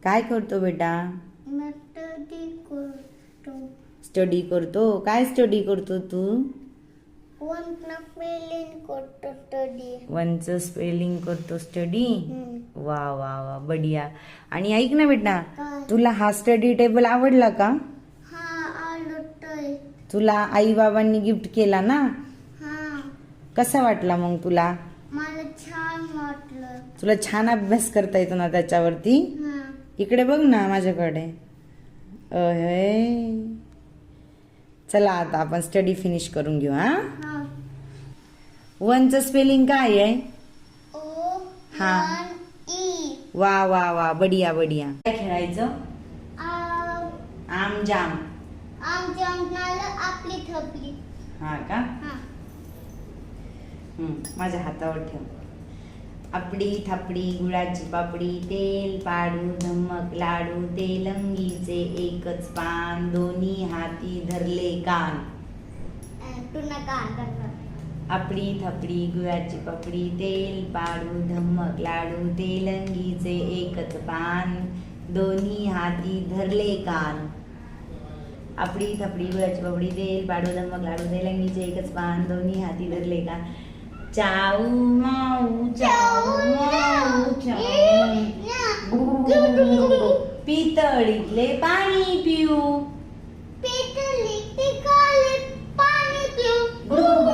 काय करतो बेटा? स्टडी करतो. काय स्टडी करतो तू? वनचं स्पेलिंग करतो स्टडी. वा वा वा बढिया. आणि ऐक ना बेटा, तुला हा स्टडी टेबल आवडला का? तुला आई बाबांनी गिफ्ट केला ना? कसा वाटला मग तुला? मला छान वाटलं. तुला छान अभ्यास करता येतो ना त्याच्यावरती? इकडे बघ ना माझ्याकडे. चला आता आपण स्टडी फिनिश करून घेऊ. वनचं स्पेलिंग काय आहे? हा. वा वा वा बढिया बढिया. काय खेळायचं? आम जाम. आपली थपली. हा का? माझ्या हातावर ठेव. आपडी थापडी गुळाची पापडी, तेल पाडू धम्मक लाडू, तेलंगीचे एकच पान, दोन्ही हाती धरले कान. आपडी थापडी गुळाची पापडी, तेल पाडू धम्मक लाडू, तेलंगीचे एकच पान, दोन्ही हाती धरले कान. आपडी थापडी गुळाची पापडी, तेल पाडू धम्मक लाडू, तेलंगीचे एकच पान, दोन्ही हाती धरले कान. चाऊ माऊ चाऊ माऊ चाऊ, पितळीतले पाणी पिऊ. पितळीतले पाणी पिऊ.